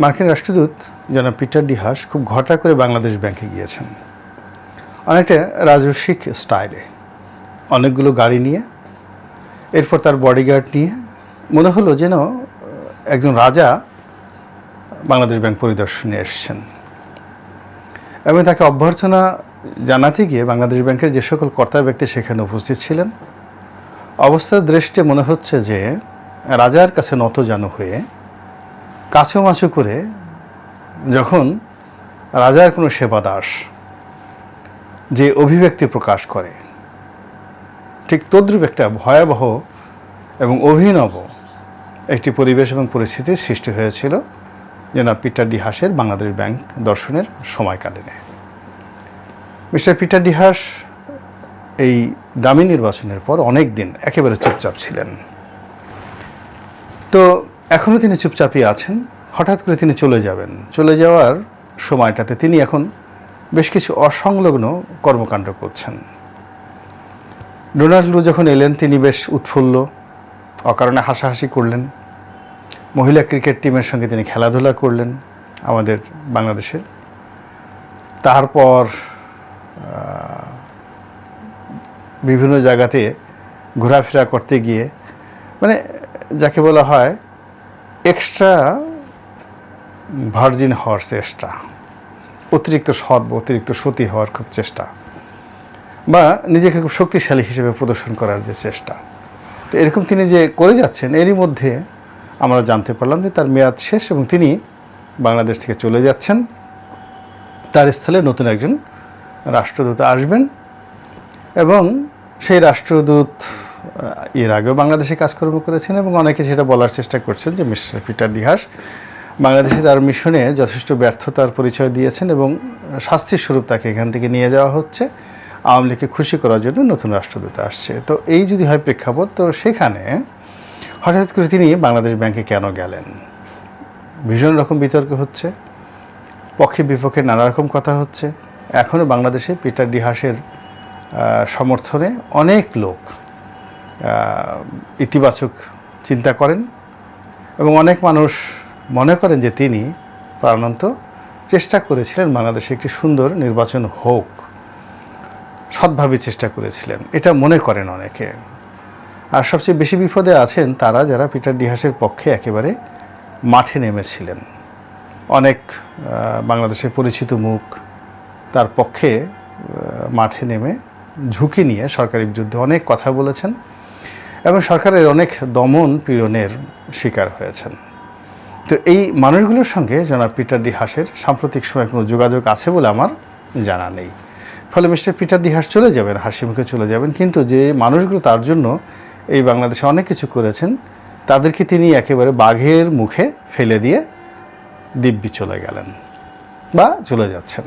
মার্কিন রাষ্ট্রদূত জনাব পিটার ডি হাস খুব ঘটা করে বাংলাদেশ ব্যাংকে গিয়েছেন, অনেকটা রাজস্বিক স্টাইলে, অনেকগুলো গাড়ি নিয়ে, এরপর তার বডিগার্ড নিয়ে। মনে হলো যেন একজন রাজা বাংলাদেশ ব্যাংক পরিদর্শনে এসছেন। এবং তাকে অভ্যর্থনা জানাতে গিয়ে বাংলাদেশ ব্যাংকের যে সকল কর্তা ব্যক্তি সেখানে উপস্থিত ছিলেন, অবস্থার দৃষ্টে মনে হচ্ছে যে রাজার কাছে নতজানু হয়ে কাছুমাছু করে যখন রাজার কোনো সেবাদাস যে অভিব্যক্তি প্রকাশ করে, ঠিক তদ্রূপ একটা ভয়াবহ এবং অভিনব একটি পরিবেশ এবং পরিস্থিতির সৃষ্টি হয়েছিল জনাব পিটার ডি হাসের বাংলাদেশ ব্যাংক দর্শনের সময়কালীনে। মিস্টার পিটার ডি হাস এই দামি নির্বাচনের পর অনেক দিন একেবারে চুপচাপ ছিলেন। তো এখনও তিনি চুপচাপই আছেন। হঠাৎ করে তিনি চলে যাবেন। চলে যাওয়ার সময়টাতে তিনি এখন বেশ কিছু অসংলগ্ন কর্মকাণ্ড করছেন। ডোনাল্ড লু যখন এলেন তিনি বেশ উৎফুল্ল, অকারণে হাসাহাসি করলেন। মহিলা ক্রিকেট টিমের সঙ্গে তিনি খেলাধুলা করলেন আমাদের বাংলাদেশের। তারপর বিভিন্ন জায়গাতে ঘোরাফেরা করতে গিয়ে, মানে যাকে বলা হয় এক্সট্রা ভার্জিন হওয়ার চেষ্টা, অতিরিক্ত সৎ বা অতিরিক্ত সতী হওয়ার খুব চেষ্টা, বা নিজেকে খুব শক্তিশালী হিসেবে প্রদর্শন করার যে চেষ্টা, তো এরকম তিনি যে করে যাচ্ছেন, এরই মধ্যে আমরা জানতে পারলাম যে তার মেয়াদ শেষ এবং তিনি বাংলাদেশ থেকে চলে যাচ্ছেন। তার স্থলে নতুন একজন রাষ্ট্রদূত আসবেন এবং সেই রাষ্ট্রদূত এর আগেও বাংলাদেশে কাজকর্ম করেছেন এবং অনেকে সেটা বলার চেষ্টা করছেন যে মিস্টার পিটার ডি হাস বাংলাদেশে তার মিশনে যথেষ্ট ব্যর্থতার পরিচয় দিয়েছেন এবং শাস্তির স্বরূপ তাকে এখান থেকে নিয়ে যাওয়া হচ্ছে। আওয়ামী লীগকে খুশি করার জন্য নতুন রাষ্ট্রদূত আসছে। তো এই যদি হয় প্রেক্ষাপট, তো সেখানে হঠাৎ করে তিনি বাংলাদেশ ব্যাংকে কেন গেলেন? ভীষণ রকম বিতর্ক হচ্ছে, পক্ষে বিপক্ষে নানা রকম কথা হচ্ছে। এখনও বাংলাদেশে পিটার ডি হাসের সমর্থনে অনেক লোক ইতিবাচক চিন্তা করেন এবং অনেক মানুষ মনে করেন যে তিনি প্রাণান্ত চেষ্টা করেছিলেন বাংলাদেশে একটি সুন্দর নির্বাচন হোক, সৎভাবে চেষ্টা করেছিলেন, এটা মনে করেন অনেকে। আর সবচেয়ে বেশি বিপদে আছেন তারা যারা পিটার ডি হাসের পক্ষে একেবারে মাঠে নেমেছিলেন। অনেক বাংলাদেশের পরিচিত মুখ তার পক্ষে মাঠে নেমে ঝুঁকি নিয়ে সরকারের বিরুদ্ধে অনেক কথা বলেছেন এবং সরকারের অনেক দমন পীড়নের শিকার হয়েছেন। তো এই মানুষগুলোর সঙ্গে জনাব পিটার ডি হাসের সাম্প্রতিক সময়ে কোনো যোগাযোগ আছে বলে আমার জানা নেই। ফলে মিস্টার পিটার ডি হাস চলে যাবেন, হাসি মুখে চলে যাবেন, কিন্তু যে মানুষগুলো তার জন্য এই বাংলাদেশে অনেক কিছু করেছেন তাদেরকে তিনি একেবারে বাঘের মুখে ফেলে দিয়ে দিব্যি চলে গেলেন বা চলে যাচ্ছেন।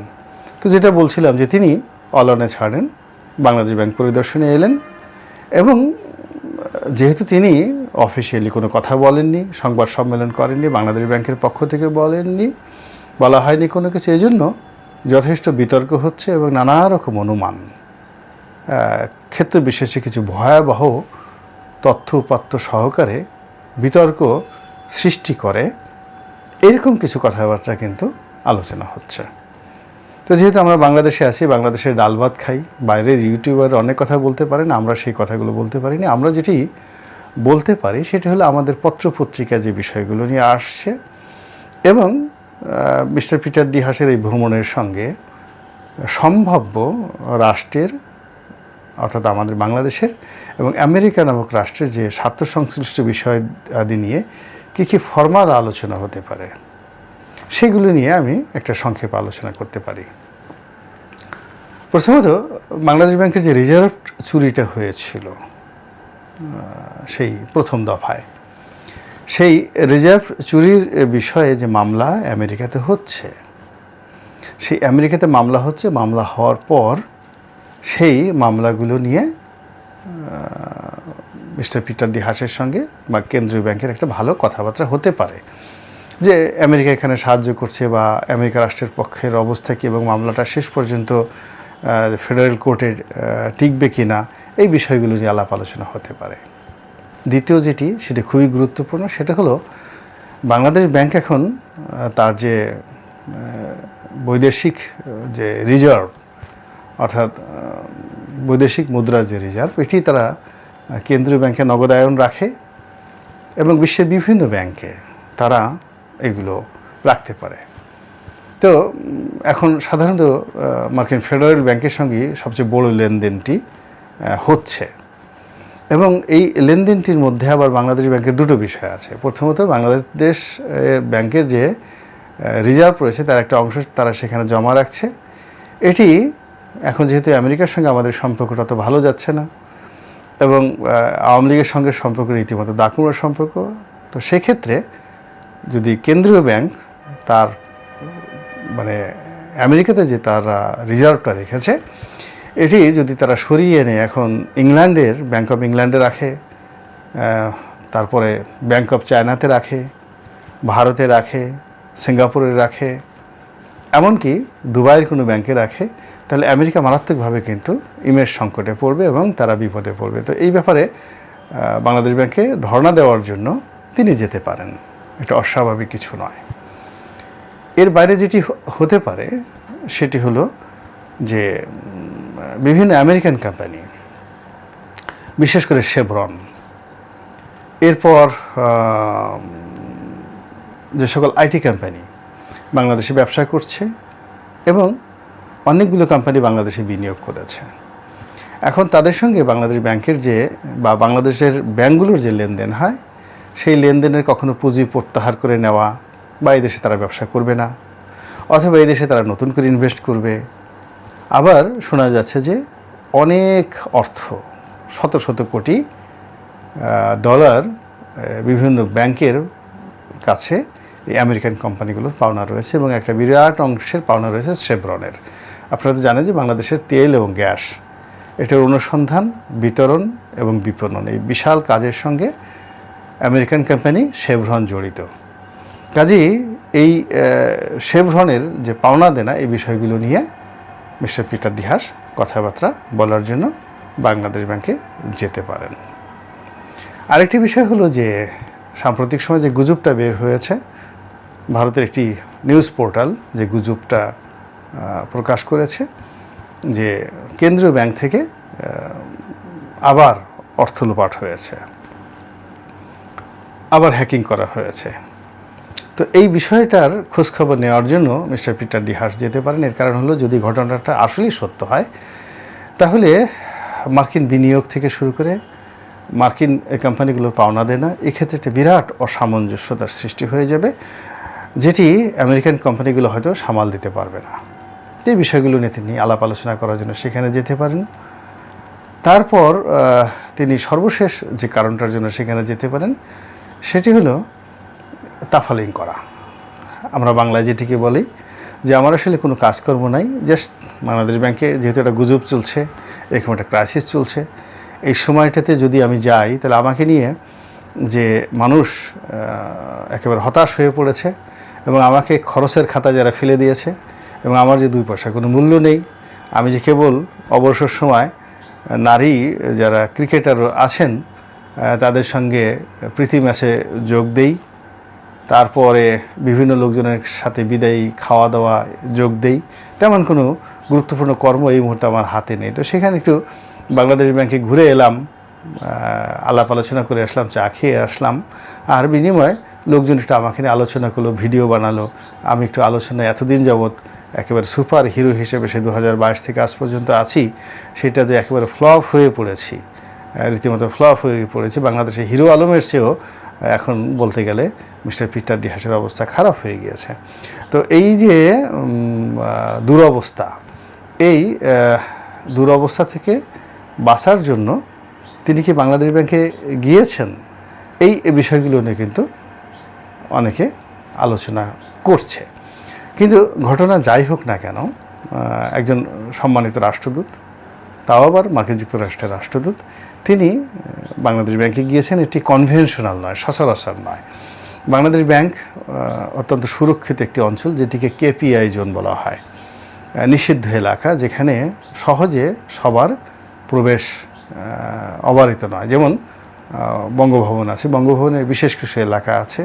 তো যেটা বলছিলাম যে তিনি অলনে ছাড়েন, বাংলাদেশ ব্যাংক পরিদর্শনে এলেন এবং যেহেতু তিনি অফিসিয়ালি কোনো কথা বলেননি, সংবাদ সম্মেলন করেননি, বাংলাদেশ ব্যাংকের পক্ষ থেকে বলেননি, বলা হয়নি কোনো কিছু, এই জন্য যথেষ্ট বিতর্ক হচ্ছে এবং নানা রকম অনুমান, ক্ষেত্র বিশেষে কিছু ভয়াবহ তথ্য উপাত্ত সহকারে বিতর্ক সৃষ্টি করে এরকম কিছু কথাবার্তা কিন্তু আলোচনা হচ্ছে। তো যেহেতু আমরা বাংলাদেশে আছি, বাংলাদেশের ডাল ভাত খাই, বাইরের ইউটিউবার অনেক কথা বলতে পারেন, আমরা সেই কথাগুলো বলতে পারিনি। আমরা যেটি বলতে পারি সেটা হলো আমাদের পত্রপত্রিকা যে বিষয়গুলো নিয়ে আসছে এবং মিস্টার পিটার ডি হাসের এই ভ্রমণের সঙ্গে সম্ভাব্য রাষ্ট্রের, অর্থাৎ আমাদের বাংলাদেশের এবং আমেরিকা নামক রাষ্ট্রের যে স্বার্থ সংশ্লিষ্ট বিষয় আদি নিয়ে কী কী ফরমাল আলোচনা হতে পারে সেগুলো নিয়ে আমি একটা সংক্ষেপ আলোচনা করতে পারি। প্রথমত, বাংলাদেশ ব্যাংকের যে রিজার্ভ চুরিটা হয়েছিল সেই প্রথম দফায়, সেই রিজার্ভ চুরির বিষয়ে যে মামলা আমেরিকাতে হচ্ছে, সেই আমেরিকাতে মামলা হচ্ছে, মামলা হওয়ার পর সেই মামলাগুলো নিয়ে মিস্টার পিটার ডি হাসের সঙ্গে বা কেন্দ্রীয় ব্যাংকের একটা ভালো কথাবার্তা হতে পারে যে আমেরিকা এখানে সাহায্য করছে বা আমেরিকা রাষ্ট্রের পক্ষের অবস্থা কী এবং মামলাটা শেষ পর্যন্ত ফেডারেল কোর্টে টিকবে কি না, এই বিষয়গুলো নিয়ে আলাপ আলোচনা হতে পারে। দ্বিতীয় যেটি, সেটি খুবই গুরুত্বপূর্ণ, সেটা হলো বাংলাদেশ ব্যাংক এখন তার যে বৈদেশিক যে রিজার্ভ, অর্থাৎ বৈদেশিক মুদ্রার যে রিজার্ভ, এটি তারা কেন্দ্রীয় ব্যাংকে নগদায়ন রাখে এবং বিশ্বের বিভিন্ন ব্যাংকে তারা এগুলো রাখতে পারে। তো এখন সাধারণত মার্কিন ফেডারেল ব্যাংকের সঙ্গে সবচেয়ে বড় লেনদেনটি হচ্ছে, এবং এই লেনদেনটির মধ্যে আবার বাংলাদেশ ব্যাংকের দুটো বিষয় আছে। প্রথমত, বাংলাদেশ ব্যাংকের যে রিজার্ভ রয়েছে তার একটা অংশ তারা সেখানে জমা রাখছে। এটি এখন যেহেতু আমেরিকার সঙ্গে আমাদের সম্পর্কটা তো ভালো যাচ্ছে না, এবং আওয়ামী লীগের সঙ্গে সম্পর্ক রীতিমতো দাকুড়ার সম্পর্ক, তো সেক্ষেত্রে যদি কেন্দ্রীয় ব্যাংক তার মানে আমেরিকাতে যে তারা রিজার্ভটা রেখেছে, এটি যদি তারা সরিয়ে এনে এখন ইংল্যান্ডের ব্যাংক অফ ইংল্যান্ডে রাখে, তারপরে ব্যাংক অফ চায়নাতে রাখে, ভারতে রাখে, সিঙ্গাপুরে রাখে, এমনকি দুবাইয়ের কোনো ব্যাংকে রাখে, তাহলে আমেরিকা মারাত্মকভাবে কিন্তু ইমেজ সংকটে পড়বে এবং তারা বিপদে পড়বে। তো এই ব্যাপারে বাংলাদেশ ব্যাংকে ধর্ণা দেওয়ার জন্য তিনি যেতে পারেন, এটা অস্বাভাবিক কিছু নয়। এর বাইরে যেটি হতে পারে সেটি হলো যে বিভিন্ন আমেরিকান কোম্পানি, বিশেষ করে শেভরন, এরপর যে সকল আইটি কোম্পানি বাংলাদেশে ব্যবসা করছে এবং অনেকগুলো কোম্পানি বাংলাদেশে বিনিয়োগ করেছে, এখন তাদের সঙ্গে বাংলাদেশ ব্যাংকের যে বা বাংলাদেশের ব্যাংকগুলোর যে লেনদেন হয়, সেই লেনদেনের কখনো পুঁজি প্রত্যাহার করে নেওয়া, বা এই দেশে তারা ব্যবসা করবে না, অথবা এই দেশে তারা নতুন করে ইনভেস্ট করবে। আবার শোনা যাচ্ছে যে অনেক অর্থ, শত শত কোটি ডলার বিভিন্ন ব্যাংকের কাছে এই আমেরিকান কোম্পানিগুলোর পাওনা রয়েছে, এবং একটা বিরাট অংশের পাওনা রয়েছে শেভরনের। আপনারা তো জানেন যে বাংলাদেশের তেল এবং গ্যাস, এটার অনুসন্ধান, বিতরণ এবং বিপণন, এই বিশাল কাজের সঙ্গে আমেরিকান কোম্পানি শেভরন জড়িত। কাজেই এই শেভরনের যে পাওনা দেনা, এই বিষয়গুলো নিয়ে মিস্টার পিটার দিহাস কথাবার্তা বলার জন্য বাংলাদেশ ব্যাংকে যেতে পারেন। আরেকটি বিষয় হলো যে সাম্প্রতিক সময় যে গুজবটা বের হয়েছে, ভারতের একটি নিউজ পোর্টাল যে গুজবটা প্রকাশ করেছে যে কেন্দ্রীয় ব্যাংক থেকে আবার অর্থ লোপাট হয়েছে, আবার হ্যাকিং করা হয়েছে। তো এই বিষয়টার খোঁজখবর নেওয়ার জন্য মিস্টার পিটার দিহাস যেতে পারেন। এর কারণ হলো, যদি ঘটনাটা আসলেই সত্য হয়, তাহলে মার্কিন বিনিয়োগ থেকে শুরু করে মার্কিন কোম্পানিগুলোর পাওনা দেনা, এক্ষেত্রে একটা বিরাট অসামঞ্জস্যতার সৃষ্টি হয়ে যাবে, যেটি আমেরিকান কোম্পানিগুলো হয়তো সামাল দিতে পারবে না। এই বিষয়গুলো নিয়ে তিনি আলাপ আলোচনা করার জন্য সেখানে যেতে পারেন। তারপর তিনি সর্বশেষ যে কারণটার জন্য সেখানে যেতে পারেন, সেটি হলো তাফালিং করা। আমরা বাংলায় যেটিকে বলি যে আমার আসলে কোনো কাজকর্ম নাই, জাস্ট বাংলাদেশ ব্যাংকে যেহেতু একটা গুজব চলছে, এরকম একটা ক্রাইসিস চলছে, এই সময়টাতে যদি আমি যাই, তাহলে আমাকে নিয়ে যে মানুষ একেবারে হতাশ হয়ে পড়েছে, এবং আমাকে খরচের খাতা যারা ফেলে দিয়েছে, এবং আমার যে 2 পয়সা কোনো মূল্য নেই, আমি যে কেবল অবসর সময় নারী যারা ক্রিকেটার আছেন তাদের সঙ্গে প্রীতি ম্যাচে যোগ দেই, তারপরে বিভিন্ন লোকজনের সাথে বিদায়ী খাওয়া দাওয়া যোগ দেই, তেমন কোনো গুরুত্বপূর্ণ কর্ম এই মুহূর্তে আমার হাতে নেই। তো সেখানে একটু বাংলাদেশ ব্যাংকে ঘুরে এলাম, আলাপ আলোচনা করে আসলাম, চা খেয়ে আসলাম, আর বিনিময়ে লোকজন একটু আমাকে নিয়ে আলোচনা করলো, ভিডিও বানালো। আমি একটু আলোচনায় এতদিন যাবৎ একেবারে সুপার হিরো হিসেবে সে 2022 থেকে আজ পর্যন্ত আছি, সেটা যে একেবারে ফ্লপ হয়ে পড়েছি, রীতিমতো ফ্লপ হয়ে পড়েছি। বাংলাদেশে হিরো আলমের চেয়েও এখন বলতে গেলে মিস্টার পিটার দিহাসের অবস্থা খারাপ হয়ে গিয়েছে। তো এই যে দুরবস্থা, এই দুরবস্থা থেকে বাঁচার জন্য তিনি কি বাংলাদেশ ব্যাংকে গিয়েছেন, এই বিষয়গুলো নিয়ে কিন্তু অনেকে আলোচনা করছে। কিন্তু ঘটনা যাই হোক না কেন, একজন সম্মানিত রাষ্ট্রদূত, তাও আবার মার্কিন যুক্তরাষ্ট্রের রাষ্ট্রদূত, তিনি বাংলাদেশ ব্যাংকে গিয়েছেন। এটি কনভেনশনাল নয়, সচরাচর নয়। বাংলাদেশ ব্যাংক অত্যন্ত সুরক্ষিত একটি অঞ্চল, যেটিকে কেপিআই জোন বলা হয়, নিষিদ্ধ এলাকা, যেখানে সহজে সবার প্রবেশ অবারিত নয়। যেমন বঙ্গভবন আছে, বঙ্গভবনের বিশেষ কিছু এলাকা আছে,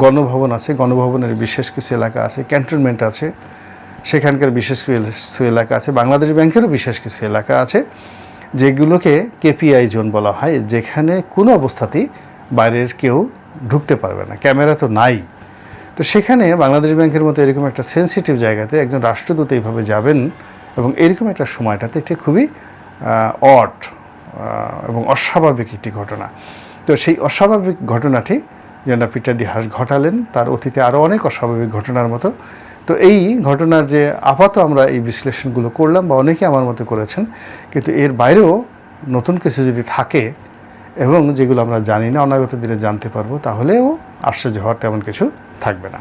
গণভবন আছে, গণভবনের বিশেষ কিছু এলাকা আছে, ক্যান্টনমেন্ট আছে, সেখানকার বিশেষ কিছু এলাকা আছে, বাংলাদেশ ব্যাংকেরও বিশেষ কিছু এলাকা আছে যেগুলোকে কেপিআই জোন বলা হয়, যেখানে কোনো অবস্থাতেই বাইরের কেউ ঢুকতে পারবে না, ক্যামেরা তো নাই। তো সেখানে বাংলাদেশ ব্যাংকের মতো এরকম একটা সেন্সিটিভ জায়গাতে একজন রাষ্ট্রদূত এইভাবে যাবেন এবং এরকম একটা সময়টাতে এটি খুবই অড এবং অস্বাভাবিক একটি ঘটনা। তো সেই অস্বাভাবিক ঘটনাটি জনাব পিটার ডি হাস ঘটালেন, তার অতীতে আরও অনেক অস্বাভাবিক ঘটনার মতো। তো এই ঘটনার যে আপাতত আমরা এই বিশ্লেষণগুলো করলাম বা অনেকে আমার মতো করেছেন, কিন্তু এর বাইরেও নতুন কিছু যদি থাকে এবং যেগুলো আমরা জানি না, অনাগত দিনে জানতে পারবো, তাহলেও আশ্চর্য হওয়ার তেমন কিছু থাকবে না।